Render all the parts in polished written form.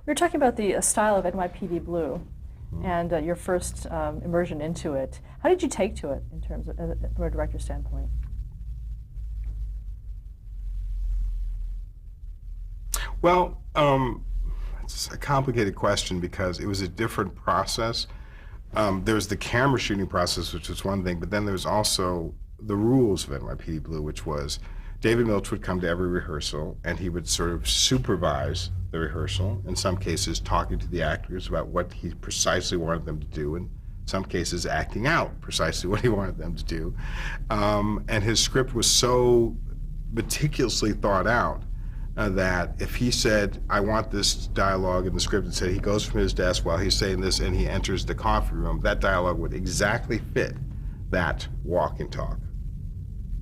We were talking about the style of NYPD Blue and your first immersion into it. How did you take to it in terms of, from a director's standpoint? Well, it's a complicated question because it was a different process. There was the camera shooting process, which was one thing, but then there was also the rules of NYPD Blue, which was David Milch would come to every rehearsal and he would sort of supervise the rehearsal, in some cases talking to the actors about what he precisely wanted them to do, and some cases acting out precisely what he wanted them to do. And his script was so meticulously thought out that if he said, I want this dialogue in the script, and said he goes from his desk while he's saying this and he enters the coffee room, that dialogue would exactly fit that walk and talk.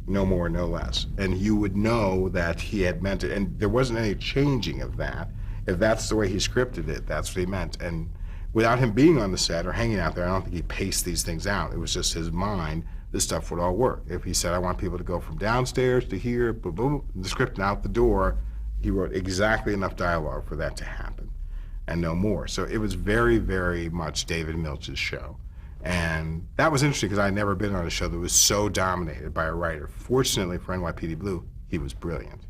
No more, no less. And you would know that he had meant it, and there wasn't any changing of that. If that's the way he scripted it, that's what he meant. And without him being on the set or hanging out there, I don't think he paced these things out. It was just his mind, this stuff would all work. If he said, I want people to go from downstairs to here, boom, boom, the script and out the door, he wrote exactly enough dialogue for that to happen, and no more. So it was very, very much David Milch's show. And that was interesting because I'd never been on a show that was so dominated by a writer. Fortunately for NYPD Blue, he was brilliant.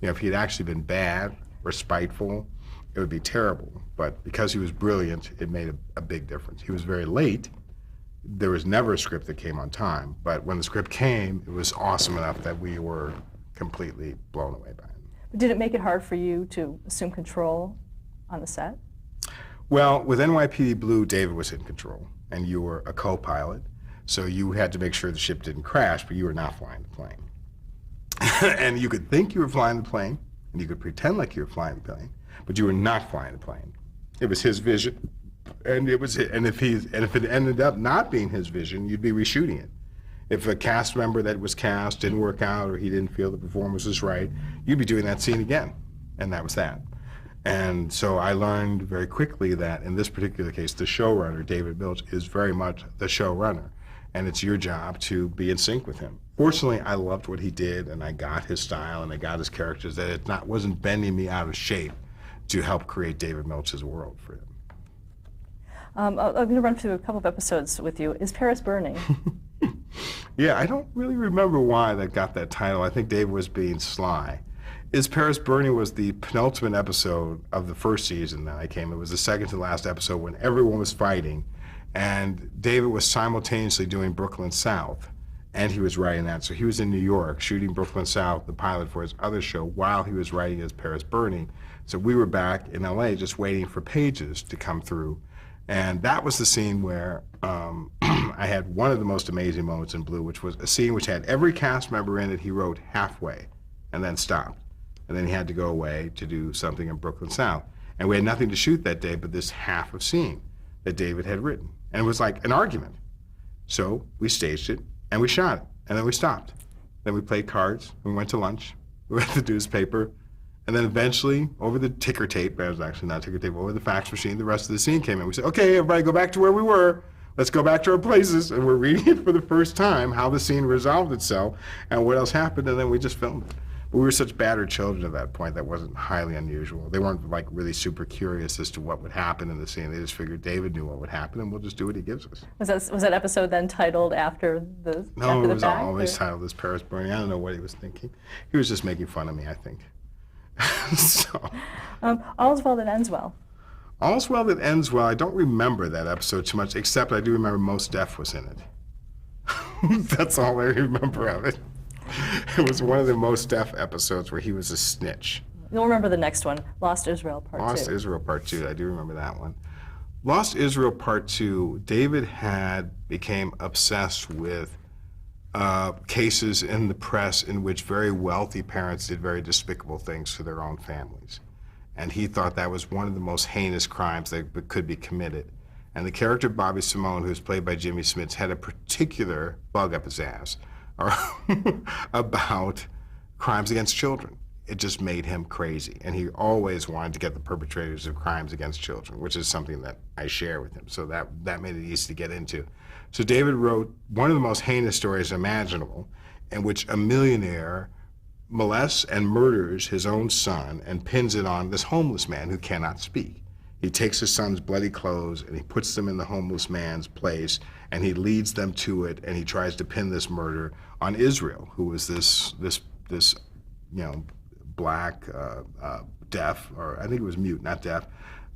You know, if he had actually been bad or spiteful, it would be terrible. But because he was brilliant, it made a big difference. He was very late. There was never a script that came on time. But when the script came, it was awesome enough that we were completely blown away by it. Did it make it hard for you to assume control on the set? Well, with NYPD Blue, David was in control, and you were a co-pilot, so you had to make sure the ship didn't crash, but you were not flying the plane. And you could think you were flying the plane, and you could pretend like you were flying the plane, but you were not flying the plane. It was his vision, and if it ended up not being his vision, you'd be reshooting it. If a cast member that was cast didn't work out, or he didn't feel the performance was right, you'd be doing that scene again, and that was that. And so I learned very quickly that in this particular case, the showrunner, David Milch, is very much the showrunner, and it's your job to be in sync with him. Fortunately, I loved what he did, and I got his style, and I got his characters, that it wasn't bending me out of shape to help create David Milch's world for him. I'm going to run through a couple of episodes with you. Is Paris Burning? Yeah, I don't really remember why that got that title. I think David was being sly. Is Paris Burning was the penultimate episode of the first season that I came. It was the second to last episode when everyone was fighting, and David was simultaneously doing Brooklyn South, and he was writing that. So he was in New York shooting Brooklyn South, the pilot for his other show, while he was writing his Paris Burning. So we were back in LA just waiting for pages to come through. And that was the scene where I had one of the most amazing moments in Blue, which was a scene which had every cast member in it he wrote halfway and then stopped. And then he had to go away to do something in Brooklyn South. And we had nothing to shoot that day but this half of scene that David had written. And it was like an argument. So we staged it and we shot it, and then we stopped. Then we played cards, we went to lunch, we read the newspaper, and then eventually, over the ticker tape, it was actually not ticker tape, over the fax machine, the rest of the scene came in. We said, okay, everybody go back to where we were. Let's go back to our places. And we're reading it for the first time, how the scene resolved itself and what else happened, and then we just filmed it. But we were such battered children at that point that wasn't highly unusual. They weren't like really super curious as to what would happen in the scene. They just figured David knew what would happen, and we'll just do what he gives us. Was that episode then titled after the No, after it was fact, always titled as Paris Burning. I don't know what he was thinking. He was just making fun of me, I think. So. All's Well That Ends Well. All's Well That Ends Well, I don't remember that episode too much, except I do remember Mos Def was in it. That's all I remember of it. It was one of the Mos Def episodes where he was a snitch. You'll remember the next one, Lost Israel Part 2. Lost Israel Part 2, I do remember that one. Lost Israel Part 2, David became obsessed with cases in the press in which very wealthy parents did very despicable things to their own families. And he thought that was one of the most heinous crimes that could be committed. And the character Bobby Simone, who's played by Jimmy Smits, had a particular bug up his ass about crimes against children. It just made him crazy. And he always wanted to get the perpetrators of crimes against children, which is something that I share with him. So that made it easy to get into. So David wrote one of the most heinous stories imaginable, in which a millionaire molests and murders his own son and pins it on this homeless man who cannot speak. He takes his son's bloody clothes and he puts them in the homeless man's place, and he leads them to it, and he tries to pin this murder on Israel, who was this black, deaf, or I think it was mute, not deaf,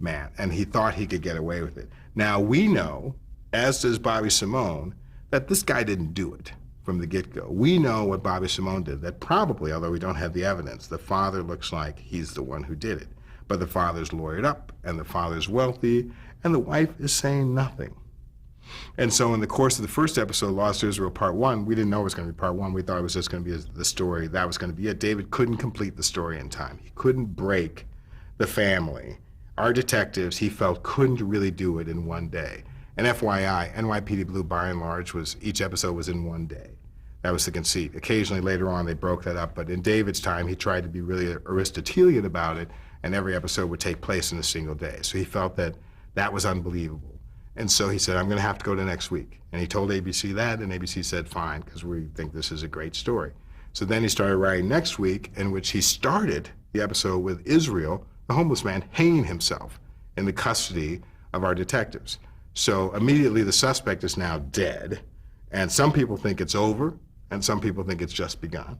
man, and he thought he could get away with it. Now we know, as does Bobby Simone, that this guy didn't do it from the get-go. We know what Bobby Simone did, that probably, although we don't have the evidence, the father looks like he's the one who did it. But the father's lawyered up, and the father's wealthy, and the wife is saying nothing. And so in the course of the first episode, Lost Israel Part 1, we didn't know it was going to be Part 1. We thought it was just going to be the story. That was going to be it. David couldn't complete the story in time. He couldn't break the family. Our detectives, he felt, couldn't really do it in one day. And FYI, NYPD Blue, by and large, each episode was in one day. That was the conceit. Occasionally, later on, they broke that up. But in David's time, he tried to be really Aristotelian about it, and every episode would take place in a single day. So he felt that that was unbelievable. And so he said, I'm going to have to go to next week. And he told ABC that, and ABC said, fine, because we think this is a great story. So then he started writing next week, in which he started the episode with Israel, the homeless man, hanging himself in the custody of our detectives. So immediately the suspect is now dead, and some people think it's over, and some people think it's just begun.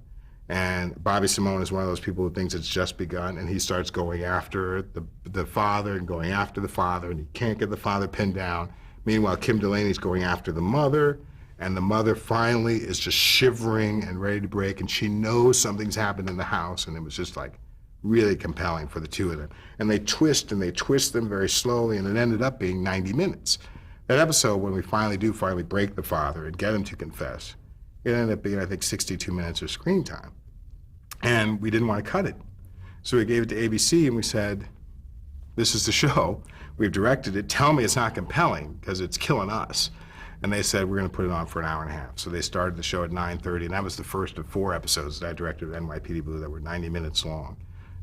And Bobby Simone is one of those people who thinks it's just begun, and he starts going after the father and going after the father, and he can't get the father pinned down. Meanwhile, Kim Delaney's going after the mother, and the mother finally is just shivering and ready to break, and she knows something's happened in the house, and it was just like really compelling for the two of them. And they twist them very slowly, and it ended up being 90 minutes. That episode, when we finally break the father and get him to confess, it ended up being, I think, 62 minutes of screen time. And we didn't want to cut it. So we gave it to ABC and we said, this is the show. We've directed it. Tell me it's not compelling because it's killing us. And they said, we're going to put it on for an hour and a half. So they started the show at 9:30, and that was the first of 4 episodes that I directed at NYPD Blue that were 90 minutes long.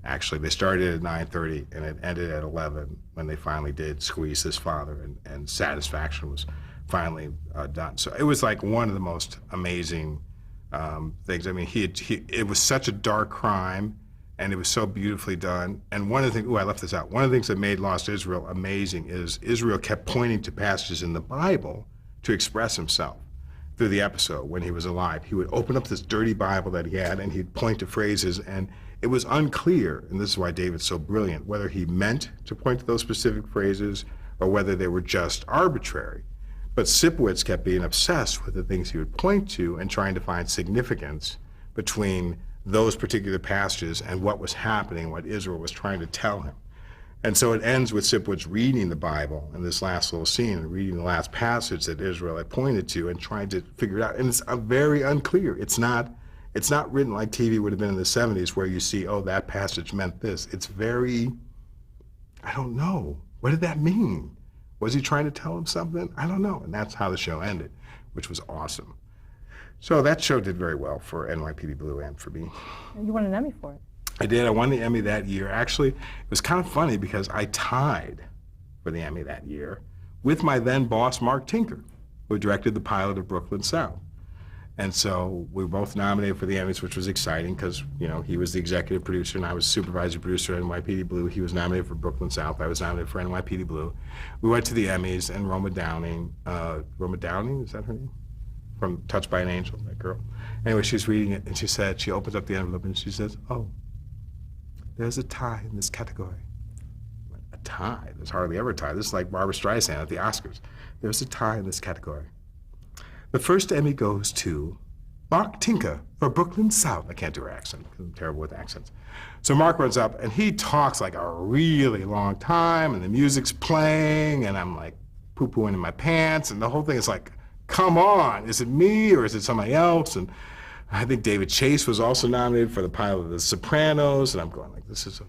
Actually, they started at 9:30 and it ended at 11 when they finally did squeeze this father, and Satisfaction was finally done. So it was like one of the most amazing things. I mean, it was such a dark crime, and it was so beautifully done. And one of the things, I left this out. One of the things that made Lost Israel amazing is Israel kept pointing to passages in the Bible to express himself through the episode when he was alive. He would open up this dirty Bible that he had, and he'd point to phrases, and it was unclear, and this is why David's so brilliant, whether he meant to point to those specific phrases or whether they were just arbitrary. But Sipowicz kept being obsessed with the things he would point to and trying to find significance between those particular passages and what was happening, what Israel was trying to tell him. And so it ends with Sipowicz reading the Bible in this last little scene and reading the last passage that Israel had pointed to and trying to figure it out. And it's very unclear. It's not written like TV would have been in the 70s where you see, oh, that passage meant this. It's very, I don't know. What did that mean? Was he trying to tell him something? I don't know. And that's how the show ended, which was awesome. So that show did very well for NYPD Blue and for me. And you won an Emmy for it. I did. I won the Emmy that year. Actually, it was kind of funny because I tied for the Emmy that year with my then boss, Mark Tinker, who directed the pilot of Brooklyn South. And so we were both nominated for the Emmys, which was exciting because, you know, he was the executive producer and I was supervising producer at NYPD Blue. He was nominated for Brooklyn South. I was nominated for NYPD Blue. We went to the Emmys, and Roma Downing, is that her name? From Touched by an Angel, that girl. Anyway, she was reading it, and she said, she opens up the envelope and she says, oh, there's a tie in this category. A tie? There's hardly ever a tie. This is like Barbra Streisand at the Oscars. There's a tie in this category. The first Emmy goes to Mark Tinker for Brooklyn South. I can't do her accent because I'm terrible with accents. So Mark runs up and he talks like a really long time, and the music's playing, and I'm like poo-pooing in my pants, and the whole thing is like, come on, is it me or is it somebody else? And I think David Chase was also nominated for the pilot of The Sopranos, and I'm going like, this is a,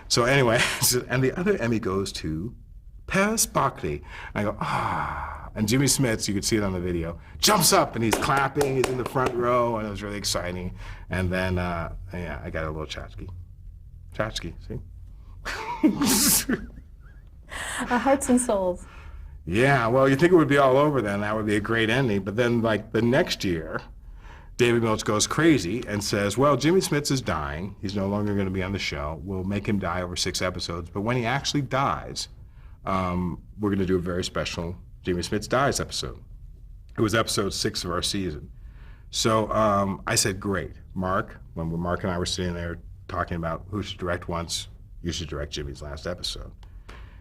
So anyway, and the other Emmy goes to Paris Barclay. And I go, ah. And Jimmy Smits, you could see it on the video, jumps up and he's clapping, he's in the front row, and it was really exciting. And then, yeah, I got a little tchotchke. Tchotchke, see? Hearts and Souls. Yeah, well, you think it would be all over then. That would be a great ending. But then, like, the next year, David Milch goes crazy and says, well, Jimmy Smits is dying. He's no longer going to be on the show. We'll make him die over 6 episodes. But when he actually dies, we're going to do a very special Jimmy Smits Dies episode. It was episode 6 of our season. So I said, great. Mark, when Mark and I were sitting there talking about who should direct once, you should direct Jimmy's last episode.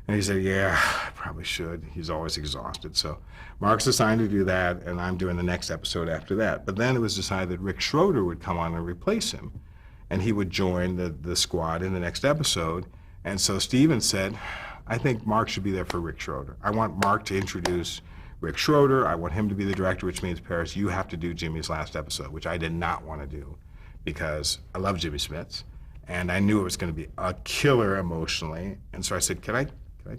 And he said, yeah, I probably should. He's always exhausted. So Mark's assigned to do that, and I'm doing the next episode after that. But then it was decided that Rick Schroeder would come on and replace him, and he would join the squad in the next episode. And so Steven said, I think Mark should be there for Rick Schroeder. I want Mark to introduce Rick Schroeder. I want him to be the director, which means, Paris, you have to do Jimmy's last episode, which I did not want to do because I love Jimmy Smits, and I knew it was going to be a killer emotionally. And so I said, can I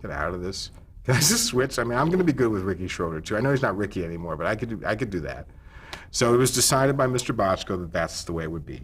get out of this? Can I just switch? I mean, I'm going to be good with Ricky Schroeder too. I know he's not Ricky anymore, but I could do that. So it was decided by Mr. Bochco that that's the way it would be.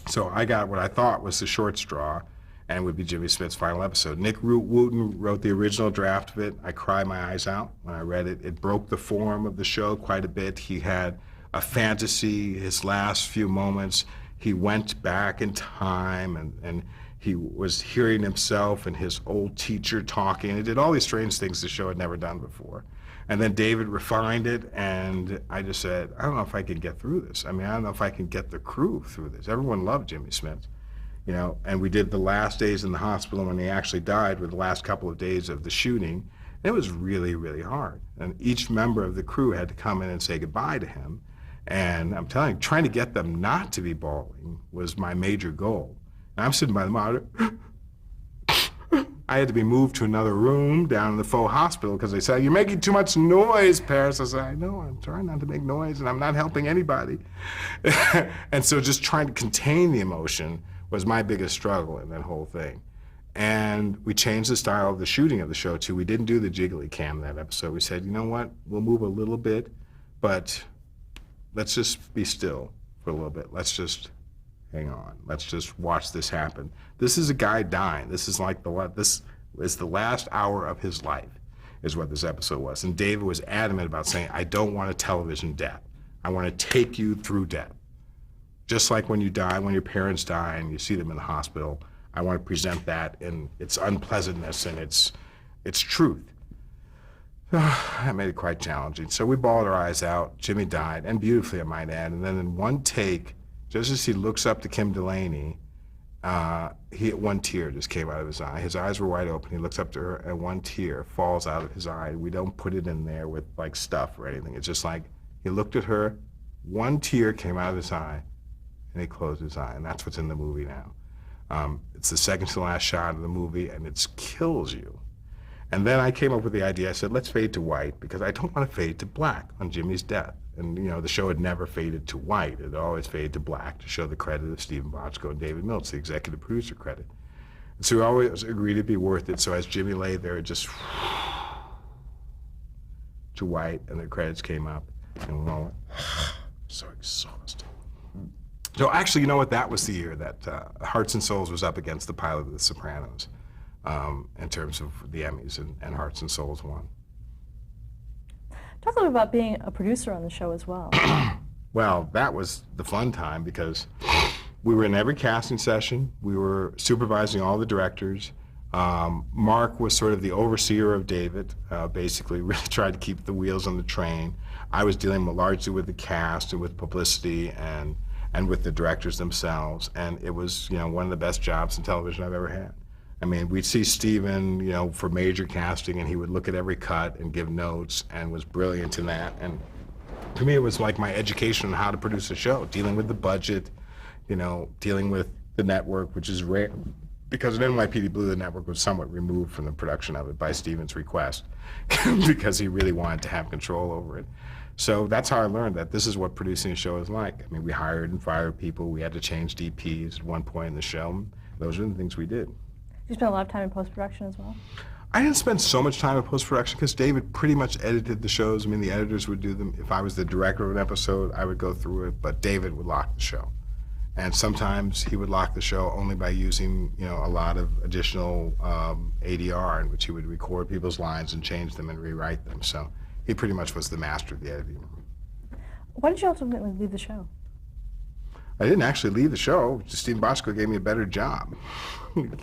So I got what I thought was the short straw, and it would be Jimmy Smits' final episode. Nick Wooten wrote the original draft of it. I cried my eyes out when I read it. It broke the form of the show quite a bit. He had a fantasy, his last few moments. He went back in time, and he was hearing himself and his old teacher talking. It did all these strange things the show had never done before. And then David refined it, and I just said, I don't know if I can get through this. I mean, I don't know if I can get the crew through this. Everyone loved Jimmy Smits, you know, and we did the last days in the hospital when he actually died with the last couple of days of the shooting. And it was really, really hard. And each member of the crew had to come in and say goodbye to him. And I'm telling you, trying to get them not to be bawling was my major goal. And I'm sitting by the monitor. I had to be moved to another room down in the faux hospital because they said, you're making too much noise, Paris. I said, I know, I'm trying not to make noise and I'm not helping anybody. And so just trying to contain the emotion was my biggest struggle in that whole thing. And we changed the style of the shooting of the show too. We didn't do the jiggly cam that episode. We said, you know what, we'll move a little bit, but let's just be still for a little bit. Let's just hang on. Let's just watch this happen. This is a guy dying. This is like this is the last hour of his life, is what this episode was. And David was adamant about saying, I don't want a television death. I want to take you through death. Just like when you die, when your parents die and you see them in the hospital, I want to present that in its unpleasantness and its truth. That made it quite challenging. So we bawled our eyes out. Jimmy died, and beautifully, I might add. And then in one take, just as he looks up to Kim Delaney, one tear just came out of his eye. His eyes were wide open. He looks up to her, and one tear falls out of his eye. We don't put it in there with like stuff or anything. It's just like he looked at her, one tear came out of his eye, and he closed his eye. And that's what's in the movie now. It's the second to last shot of the movie, and it kills you. And then I came up with the idea. I said, let's fade to white, because I don't want to fade to black on Jimmy's death. And, you know, the show had never faded to white. It always faded to black to show the credit of Steven Bochco and David Milch, the executive producer credit. And so we always agreed it'd be worth it. So as Jimmy lay there, it just to white, and the credits came up, and we all went, so exhausted. So actually, you know what? That was the year that Hearts and Souls was up against the pilot of The Sopranos in terms of the Emmys, and Hearts and Souls won. Talk a little bit about being a producer on the show as well. Well, that was the fun time because we were in every casting session. We were supervising all the directors. Mark was sort of the overseer of David, basically really tried to keep the wheels on the train. I was dealing largely with the cast and with publicity and with the directors themselves, and it was, you know, one of the best jobs in television I've ever had. I mean, we'd see Steven, you know, for major casting, and he would look at every cut and give notes and was brilliant in that. And to me, it was like my education on how to produce a show, dealing with the budget, you know, dealing with the network, which is rare. Because in NYPD Blue, the network was somewhat removed from the production of it by Steven's request because he really wanted to have control over it. So that's how I learned that this is what producing a show is like. I mean, we hired and fired people. We had to change DPs at one point in the show. Those are the things we did. You spent a lot of time in post-production as well? I didn't spend so much time in post-production because David pretty much edited the shows. I mean, the editors would do them. If I was the director of an episode, I would go through it, but David would lock the show. And sometimes he would lock the show only by using, you know, a lot of additional ADR in which he would record people's lines and change them and rewrite them. So he pretty much was the master of the editing. Why did you ultimately leave the show? I didn't actually leave the show. Steve Barclay gave me a better job.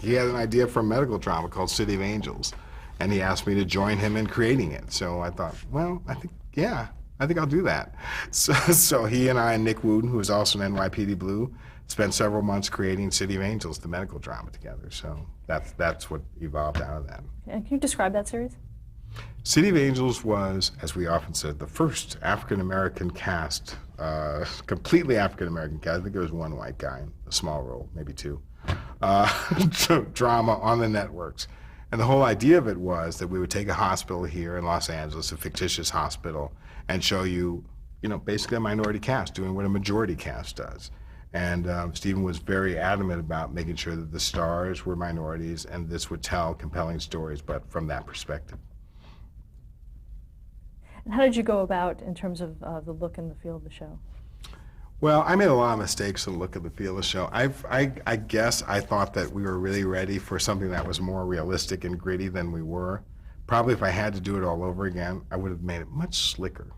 He had an idea for a medical drama called City of Angels, and he asked me to join him in creating it. So I thought, well, I think I'll do that. So he and I and Nick Wooten, who was also an NYPD Blue, spent several months creating City of Angels, the medical drama, together. So that's what evolved out of that. And can you describe that series? City of Angels was, as we often said, the first African-American cast, completely African-American cast. I think there was one white guy in a small role, maybe two, drama on the networks. And the whole idea of it was that we would take a hospital here in Los Angeles, a fictitious hospital, and show you, basically a minority cast doing what a majority cast does. And Stephen was very adamant about making sure that the stars were minorities and this would tell compelling stories, but from that perspective. And how did you go about in terms of the look and the feel of the show? Well, I made a lot of mistakes in the look of the feel of the show. I guess I thought that we were really ready for something that was more realistic and gritty than we were. Probably if I had to do it all over again, I would have made it much slicker.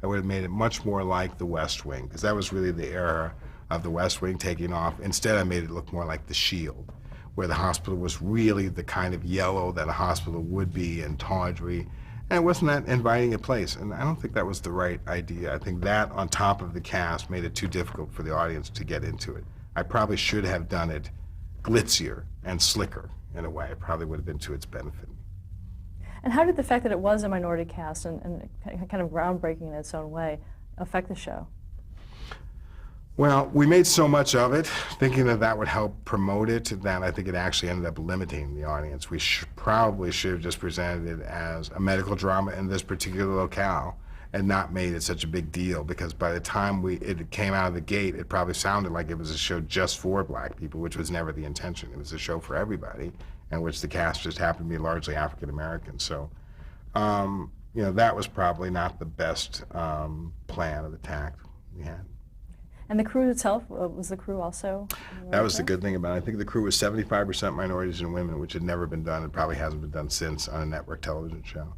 I would have made it much more like The West Wing, because that was really the era of The West Wing taking off. Instead, I made it look more like The Shield, where the hospital was really the kind of yellow that a hospital would be and tawdry. And it wasn't that inviting a place, and I don't think that was the right idea. I think that, on top of the cast, made it too difficult for the audience to get into it. I probably should have done it glitzier and slicker in a way. It probably would have been to its benefit. And how did the fact that it was a minority cast and kind of groundbreaking in its own way affect the show? Well, we made so much of it, thinking that that would help promote it, that I think it actually ended up limiting the audience. We probably should have just presented it as a medical drama in this particular locale and not made it such a big deal, because by the time it came out of the gate, it probably sounded like it was a show just for black people, which was never the intention. It was a show for everybody, in which the cast just happened to be largely African American. So, that was probably not the best plan of attack we had. And the crew itself, was the crew also? That was the good thing about it. I think the crew was 75% minorities and women, which had never been done and probably hasn't been done since on a network television show.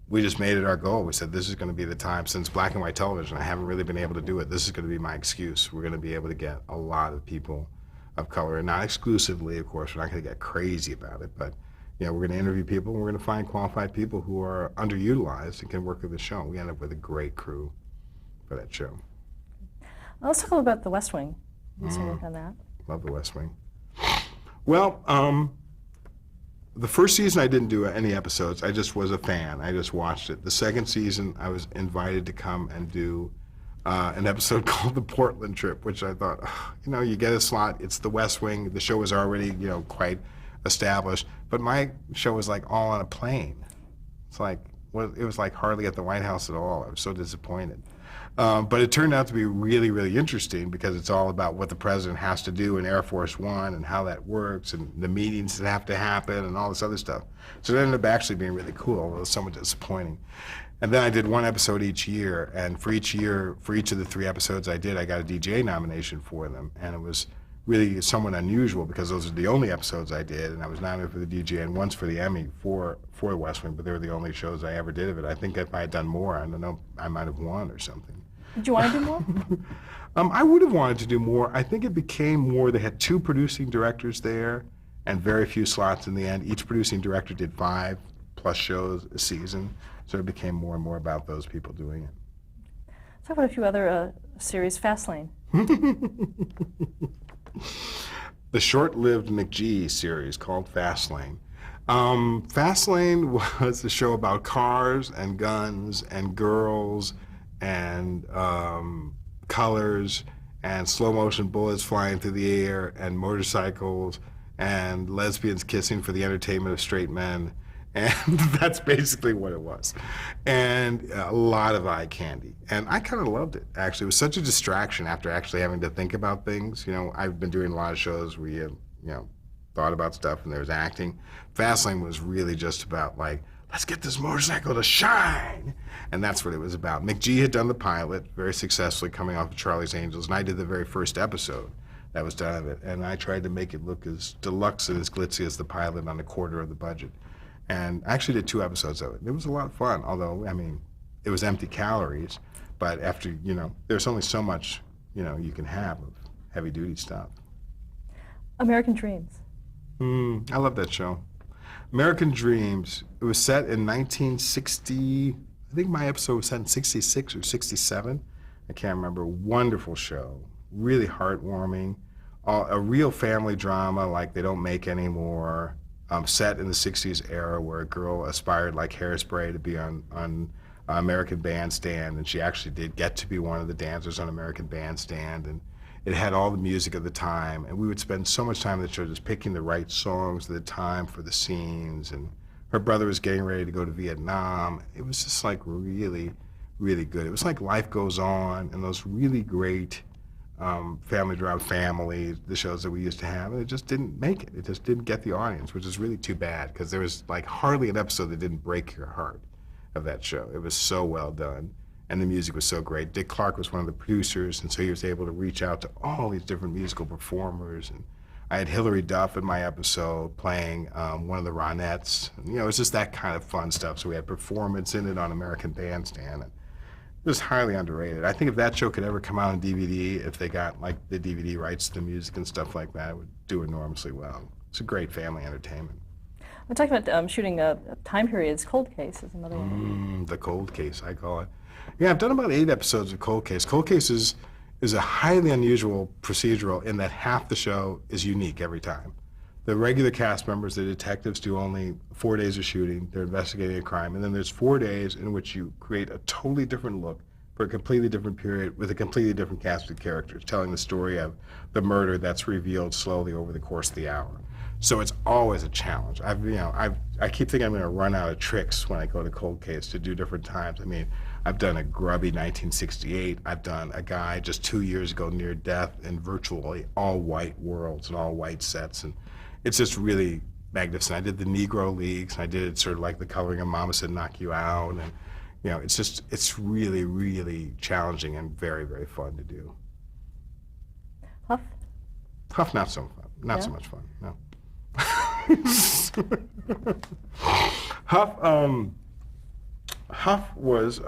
We just made it our goal. We said, this is going to be the time, since black and white television, I haven't really been able to do it. This is going to be my excuse. We're going to be able to get a lot of people of color, and not exclusively, of course. We're not going to get crazy about it, but we're going to interview people, and we're going to find qualified people who are underutilized and can work with the show. We ended up with a great crew for that show. Let's talk a little about The West Wing. You some work on that? Love The West Wing. Well, the first season I didn't do any episodes. I just was a fan. I just watched it. The second season I was invited to come and do an episode called The Portland Trip, which I thought, you get a slot. It's The West Wing. The show was already, quite established. But my show was like all on a plane. It's like, it was like hardly at the White House at all. I was so disappointed. But it turned out to be really, really interesting, because it's all about what the president has to do in Air Force One and how that works and the meetings that have to happen and all this other stuff. So it ended up actually being really cool, although it was somewhat disappointing. And then I did one episode each year, and for each of the 3 episodes I did, I got a DGA nomination for them. And it was really somewhat unusual, because those are the only episodes I did, and I was nominated for the DGA and once for the Emmy for The West Wing, but they were the only shows I ever did of it. I think if I had done more, I don't know, I might have won or something. Did you want to do more? I would have wanted to do more. I think it became more, they had 2 producing directors there and very few slots in the end. Each producing director did 5+ shows a season, so it became more and more about those people doing it. Let's talk about a few other series. Fastlane. The short-lived McGee series called Fastlane. Fastlane was a show about cars and guns and girls and colors and slow-motion bullets flying through the air and motorcycles and lesbians kissing for the entertainment of straight men. And that's basically what it was. And a lot of eye candy. And I kind of loved it, actually. It was such a distraction after actually having to think about things. I've been doing a lot of shows where you thought about stuff and there was acting. Fastlane was really just about, let's get this motorcycle to shine. And that's what it was about. McGee had done the pilot very successfully, coming off of Charlie's Angels, and I did the very first episode that was done of it. And I tried to make it look as deluxe and as glitzy as the pilot on a quarter of the budget. And I actually did 2 episodes of it. It was a lot of fun, although, it was empty calories. but after, there's only so much, you can have of heavy duty stuff. American Dreams. I love that show. American Dreams, it was set in 1960, I think my episode was set in 66 or 67. I can't remember. Wonderful show, really heartwarming, a real family drama like they don't make anymore, set in the 60s era where a girl aspired like Hairspray to be on American Bandstand, and she actually did get to be one of the dancers on American Bandstand, and it had all the music of the time, and we would spend so much time in the show just picking the right songs at the time for the scenes, and her brother was getting ready to go to Vietnam. It was just like really, really good. It was like Life Goes On and those really great family drama, Family, the shows that we used to have, and it just didn't make it. It just didn't get the audience, which is really too bad, because there was like hardly an episode that didn't break your heart of that show. It was so well done, and the music was so great. Dick Clark was one of the producers, and so he was able to reach out to all these different musical performers, and I had Hilary Duff in my episode playing one of the Ronettes. And, it was just that kind of fun stuff. So we had performance in it on American Bandstand. And it was highly underrated. I think if that show could ever come out on DVD, if they got like the DVD rights to the music and stuff like that, it would do enormously well. It's a great family entertainment. We're talking about shooting time periods. Cold Case is another one. The Cold Case, I call it. Yeah, I've done about 8 episodes of Cold Case. Cold Case is a highly unusual procedural in that half the show is unique every time. The regular cast members, the detectives, do only 4 days of shooting. They're investigating a crime, and then there's 4 days in which you create a totally different look for a completely different period with a completely different cast of characters, telling the story of the murder that's revealed slowly over the course of the hour. So it's always a challenge. I keep thinking I'm going to run out of tricks when I go to Cold Case to do different times. I mean, I've done a grubby 1968. I've done a guy just 2 years ago near death in virtually all white worlds and all white sets. And it's just really magnificent. I did the Negro Leagues, and I did it sort of like The Coloring of Mama Said Knock You Out. And, it's really, really challenging and very, very fun to do. Huff? Huff, not so fun. Not so much fun, no. Huff was,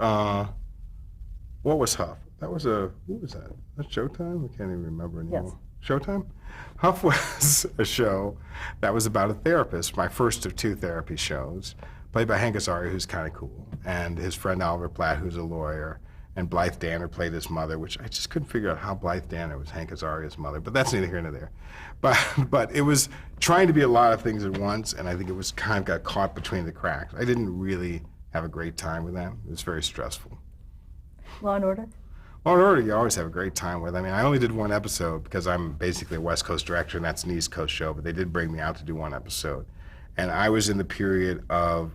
what was Huff? That was who was that? That's Showtime? I can't even remember anymore. Yes. Showtime? Huff was a show that was about a therapist, my first of 2 therapy shows, played by Hank Azaria, who's kind of cool, and his friend Oliver Platt, who's a lawyer, and Blythe Danner played his mother, which I just couldn't figure out how Blythe Danner was Hank Azaria's mother, but that's neither here nor there. But it was trying to be a lot of things at once, and I think it was kind of got caught between the cracks. I didn't really have a great time with them. It was very stressful. Law and Order? Law and Order, you always have a great time with. I mean, I only did 1 episode because I'm basically a West Coast director, and that's an East Coast show, but they did bring me out to do 1 episode. And I was in the period of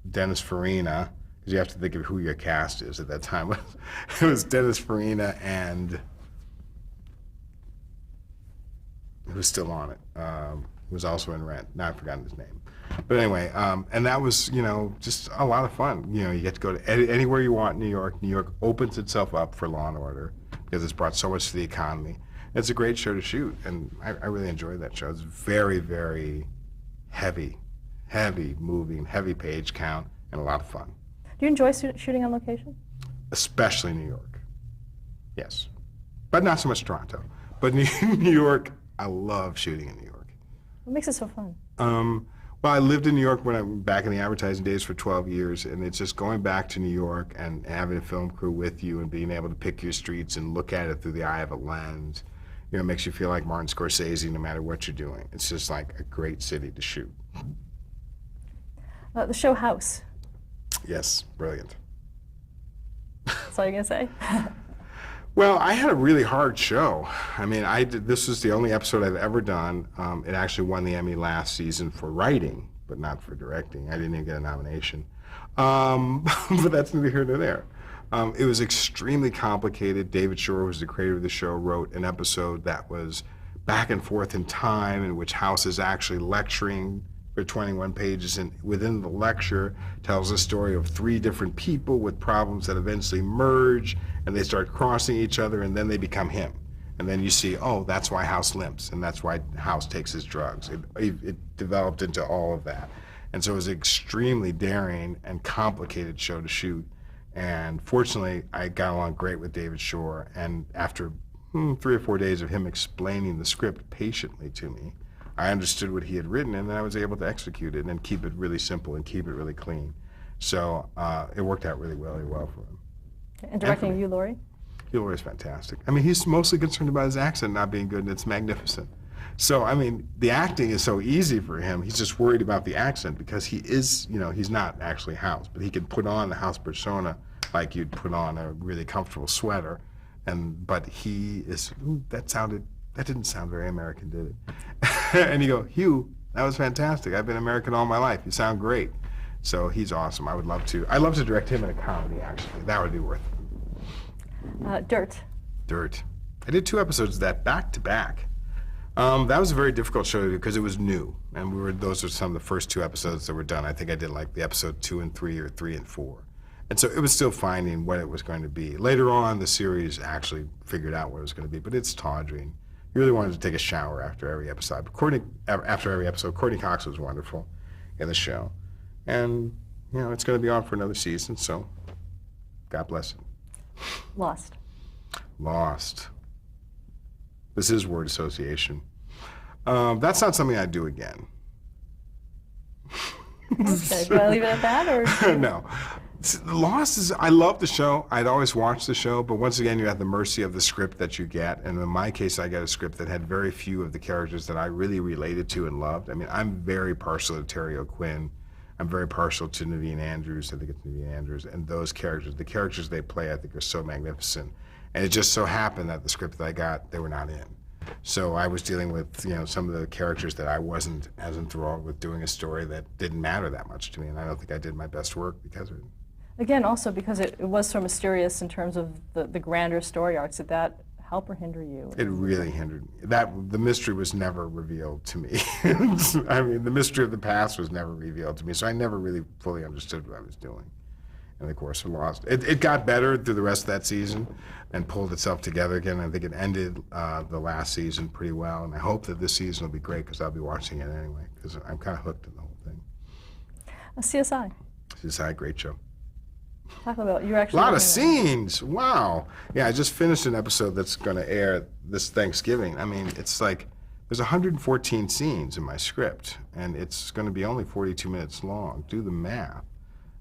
Dennis Farina, because you have to think of who your cast is at that time. It was Dennis Farina and who's still on it, who was also in Rent. Now I've forgotten his name. But anyway, and that was, just a lot of fun. You get to go to anywhere you want in New York. New York opens itself up for Law and Order because it's brought so much to the economy. It's a great show to shoot, and I really enjoyed that show. It's very, very heavy moving, heavy page count, and a lot of fun. Do you enjoy shooting on location? Especially New York, yes. But not so much Toronto. But New York, I love shooting in New York. What makes it so fun? Well, I lived in New York when I was back in the advertising days for 12 years, and it's just going back to New York and having a film crew with you and being able to pick your streets and look at it through the eye of a lens. It makes you feel like Martin Scorsese no matter what you're doing. It's just like a great city to shoot. The show House. Yes, brilliant. That's all you're going to say? Well, I had a really hard show. I mean, this was the only episode I've ever done. It actually won the Emmy last season for writing, but not for directing. I didn't even get a nomination. But that's neither here nor there. It was extremely complicated. David Shore, who was the creator of the show, wrote an episode that was back and forth in time, in which House is actually lecturing for 21 pages, and within the lecture tells a story of 3 different people with problems that eventually merge, and they start crossing each other, and then they become him. And then you see, oh, that's why House limps, and that's why House takes his drugs. It developed into all of that. And so it was an extremely daring and complicated show to shoot. And fortunately, I got along great with David Shore, and after 3 or 4 days of him explaining the script patiently to me, I understood what he had written, and then I was able to execute it and keep it really simple and keep it really clean. So it worked out really well for him. And directing you, Laurie? Hugh Laurie's fantastic. I mean, he's mostly concerned about his accent not being good, and it's magnificent. So, I mean, the acting is so easy for him. He's just worried about the accent because he is, he's not actually House, but he can put on the House persona like you'd put on a really comfortable sweater. But he is, that didn't sound very American, did it? And you go, Hugh, that was fantastic. I've been American all my life. You sound great. So he's awesome. I'd love to direct him in a comedy, actually. That would be worth it. Dirt. I did 2 episodes of that back to back. That was a very difficult show to do because it was new, and those were some of the first 2 episodes that were done. I think I did like the episode 2 and 3 or 3 and 4. And so it was still finding what it was going to be. Later on, the series actually figured out what it was going to be, but it's tawdry. You really wanted to take a shower after every episode. After every episode, Courtney Cox was wonderful in the show. And, it's going to be on for another season, so God bless it. Lost. This is word association. That's not something I'd do again. Okay, do I leave it at that, or? No. Lost is, I love the show. I'd always watch the show, but once again, you're at the mercy of the script that you get. And in my case, I got a script that had very few of the characters that I really related to and loved. I mean, I'm very partial to Terry O'Quinn. I'm very partial to Naveen Andrews. I think it's Naveen Andrews. And those characters, the characters they play, I think are so magnificent. And it just so happened that the script that I got, they were not in. So I was dealing with, some of the characters that I wasn't as enthralled with doing a story that didn't matter that much to me. And I don't think I did my best work because of it. Again, also because it was so mysterious in terms of the grander story arcs. Did that help or hinder you? It really hindered me. The mystery was never revealed to me. I mean, the mystery of the past was never revealed to me, so I never really fully understood what I was doing. And of course, I lost. It got better through the rest of that season and pulled itself together again. I think it ended the last season pretty well, and I hope that this season will be great because I'll be watching it anyway because I'm kind of hooked in the whole thing. CSI. CSI, great show. Talk about, you're actually... A lot of scenes, wow. Yeah, I just finished an episode that's going to air this Thanksgiving. I mean, it's like, there's 114 scenes in my script, and it's going to be only 42 minutes long. Do the math.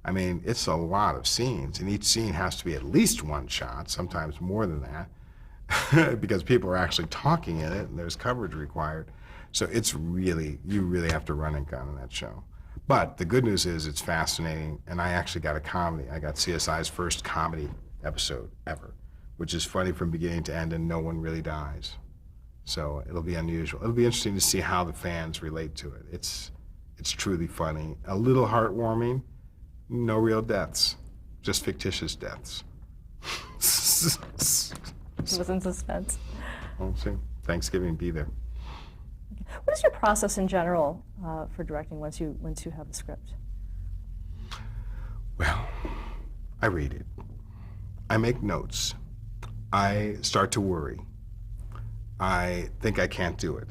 I mean, it's a lot of scenes, and each scene has to be at least 1 shot, sometimes more than that, because people are actually talking in it, and there's coverage required. So it's really, you really have to run and gun in that show. But the good news is it's fascinating, and I actually got a comedy. I got CSI's first comedy episode ever, which is funny from beginning to end, and no one really dies. So it'll be unusual. It'll be interesting to see how the fans relate to it. It's truly funny, a little heartwarming, no real deaths, just fictitious deaths. It was in suspense. We'll see. Thanksgiving, be there. What is your process in general for directing once you have the script? Well, I read it. I make notes. I start to worry. I think I can't do it.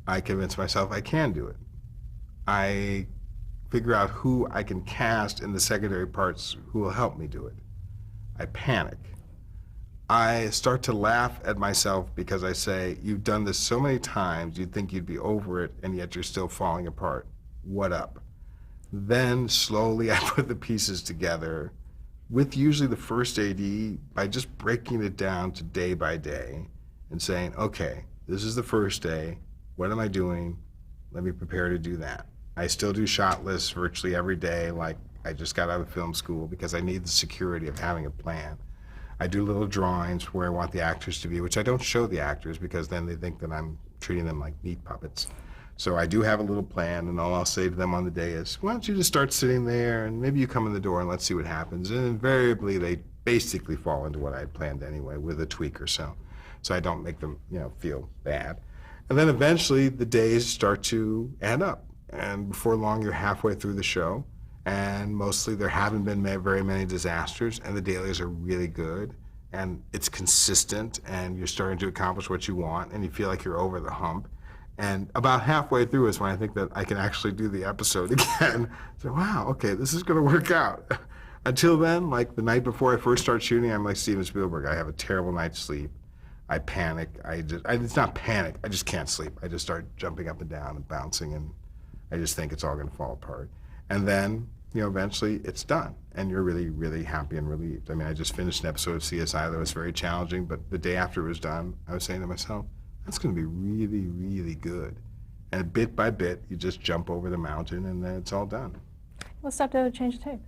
I convince myself I can do it. I figure out who I can cast in the secondary parts who will help me do it. I panic. I start to laugh at myself because I say, you've done this so many times, you'd think you'd be over it, and yet you're still falling apart. What up? Then slowly I put the pieces together with usually the first AD by just breaking it down to day by day and saying, okay, this is the first day. What am I doing? Let me prepare to do that. I still do shot lists virtually every day, like I just got out of film school because I need the security of having a plan. I do little drawings where I want the actors to be, which I don't show the actors because then they think that I'm treating them like meat puppets. So I do have a little plan, and all I'll say to them on the day is, why don't you just start sitting there, and maybe you come in the door and let's see what happens. And invariably, they basically fall into what I had planned anyway, with a tweak or so. So I don't make them, feel bad. And then eventually, the days start to add up. And before long, you're halfway through the show. And mostly there haven't been very many disasters, and the dailies are really good, and it's consistent, and you're starting to accomplish what you want, and you feel like you're over the hump. And about halfway through is when I think that I can actually do the episode again. So, wow, okay, this is going to work out. Until then, like the night before I first start shooting, I'm like Steven Spielberg. I have a terrible night's sleep. I panic. It's not panic. I just can't sleep. I just start jumping up and down and bouncing, and I just think it's all going to fall apart. And then, eventually it's done, and you're really, really happy and relieved. I mean, I just finished an episode of CSI that was very challenging, but the day after it was done, I was saying to myself, that's going to be really, really good. And bit by bit, you just jump over the mountain, and then it's all done. Let's stop to change the tape.